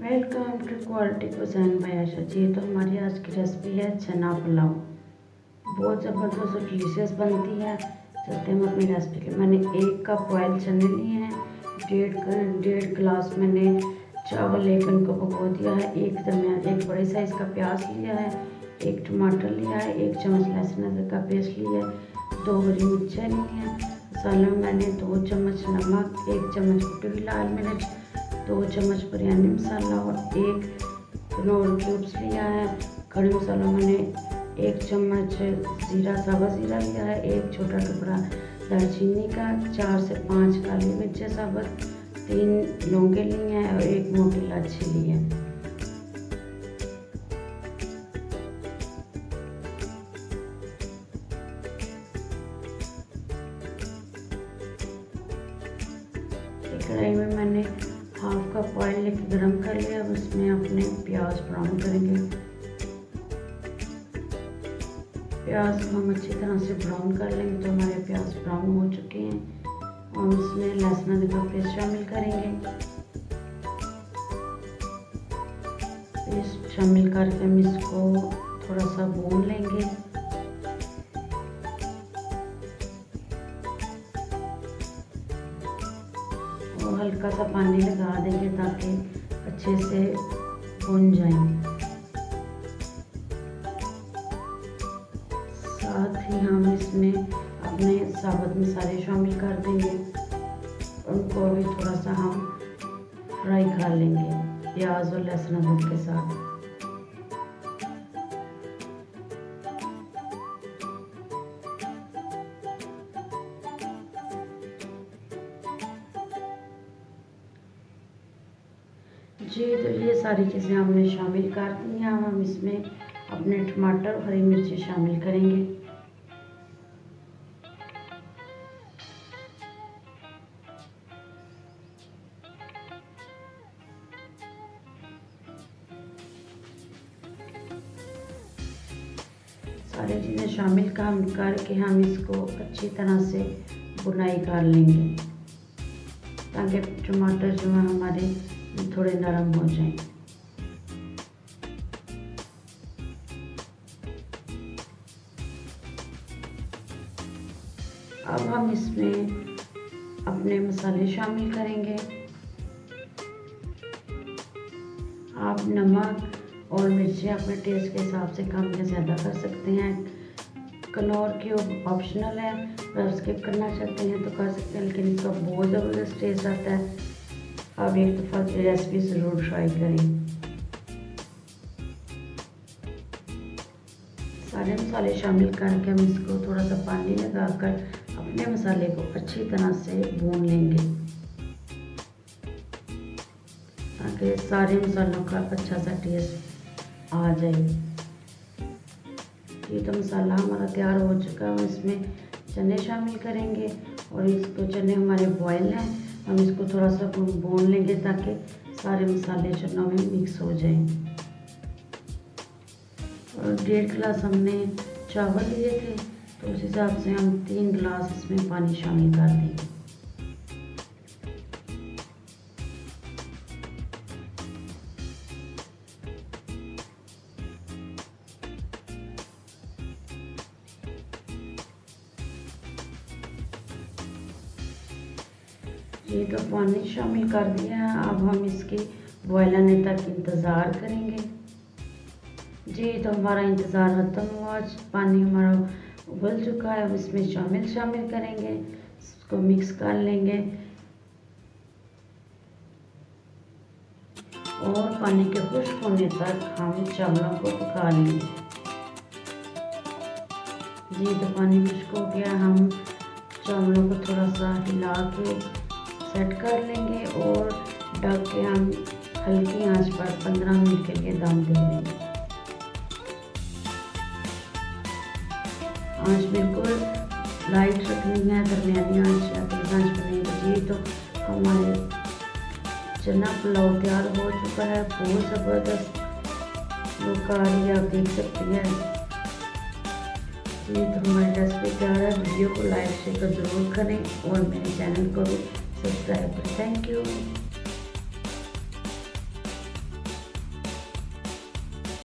Welcome to quality cuisine by Ayesha ji. तो हमारी आज की रेसिपी है चना पुलाव। बहुत ज़बरदस्त और डिलीशियस बनती है। चलते हम अपनी रेसिपी के। मैंने 1 कप बॉयल चने लिए हैं। डेढ़ गिलास मैंने चावल लेकर उनको भिगो दिया है। एक बड़े साइज़ का प्याज लिया है, 1 टमाटर लिया है, 1 चम्मच लहसुन अदरक का पेस्ट लिया है, 2 हरी मिर्चें ली हैं। मसाले में मैंने 2 चम्मच नमक, 1 चम्मच कुटी हुई लाल मिर्च, 2 चम्मच बिरयानी मसाला और 1 कनौर क्यूब्स लिया है। खड़े मसालों मैंने 1 चम्मच जीरा, साबुत जीरा लिया है, 1 छोटा टुकड़ा दालचीनी का, 4 से 5 काली मिर्चें साबुत, 3 लौंगे ली हैं और 1 मोटी इलायची ली है। कढ़ाई में मैंने 1/2 कप ऑयल लेके गरम कर लिया। अब उसमें अपने प्याज ब्राउन करेंगे। प्याज को हम अच्छी तरह से ब्राउन कर लेंगे। तो हमारे प्याज ब्राउन हो चुके हैं। हम इसमें लहसुन अदरक का पेस्ट शामिल करेंगे। पेस्ट शामिल करके हम इसको थोड़ा सा भून लेंगे। हल्का सा पानी लगा देंगे ताकि अच्छे से भुन जाएं। साथ ही हम इसमें अपने साबुत मसाले शामिल कर देंगे। उनको भी थोड़ा सा हम फ्राई कर लेंगे प्याज और लहसुन अदरक के साथ। जी, तो ये सारी चीज़ें हमने शामिल कर दी हैं। हम इसमें अपने टमाटर और हरी मिर्ची शामिल करेंगे। सारी चीज़ें शामिल करके हम इसको अच्छी तरह से भुनाई कर लेंगे ताकि टमाटर जो है हमारे थोड़े नरम हो जाएं। अब हम इसमें अपने मसाले शामिल करेंगे। आप नमक और मिर्ची अपने टेस्ट के हिसाब से कम या ज़्यादा कर सकते हैं। कनौर क्यूब ऑप्शनल है, अगर स्किप करना चाहते हैं तो कर सकते हैं, लेकिन इसका बहुत ज़बरदस्त टेस्ट आता है। आप एक दफ़ा ये रेसिपी ज़रूर ट्राई करें। सारे मसाले शामिल करके हम इसको थोड़ा सा पानी लगाकर अपने मसाले को अच्छी तरह से भून लेंगे ताकि सारे मसालों का अच्छा सा टेस्ट आ जाए। ये तो मसाला हमारा तैयार हो चुका है। हम इसमें चने शामिल करेंगे और इसको चने हमारे बॉयल हैं। हम इसको थोड़ा सा भून लेंगे ताकि सारे मसाले चनों में मिक्स हो जाएं। और 1.5 गिलास हमने चावल लिए थे, तो उस हिसाब से हम 3 गिलास इसमें पानी शामिल कर देंगे। ये तो पानी शामिल कर दिया है। अब हम इसकी बॉयल आने तक इंतज़ार करेंगे। जी, तो हमारा इंतज़ार ख़त्म हुआ। पानी हमारा उबल चुका है। अब इसमें शामिल करेंगे, इसको मिक्स कर लेंगे और पानी के खुश्क होने तक हम चावलों को पका लेंगे। जी, तो पानी खुश्क हो गया। हम चावलों को थोड़ा सा हिला के सेट कर लेंगे और ढक के हम हल्की आंच पर 15 मिनट के लिए दम दे देंगे। आंच बिल्कुल लाइट रखनी है, दरमियानी आंच या तेज आंच पर नहीं रखनी। तो हमारे चना पुलाव तैयार हो चुका है। बहुत ज़बरदस्त लुक आ रही है, आप देख सकती हैं। जी, तो हमारी रेसिपी तैयार है। वीडियो को लाइक शेयर ज़रूर करें और मेरे चैनल को भी सब्सक्राइब करें। Thank you.